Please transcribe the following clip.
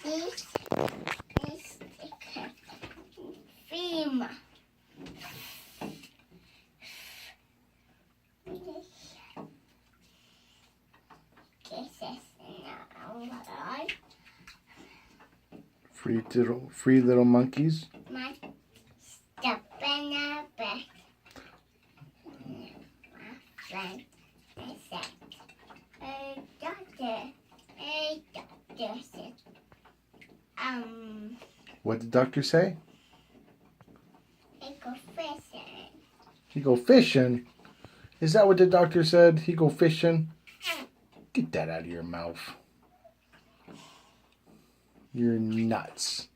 This is film. This is now Free little monkeys. my step in a bed. My friend said, doctor said, What did the doctor say? I go fishing. He go fishing. Is that what the doctor said? He go fishing? Get that out of your mouth. You're nuts.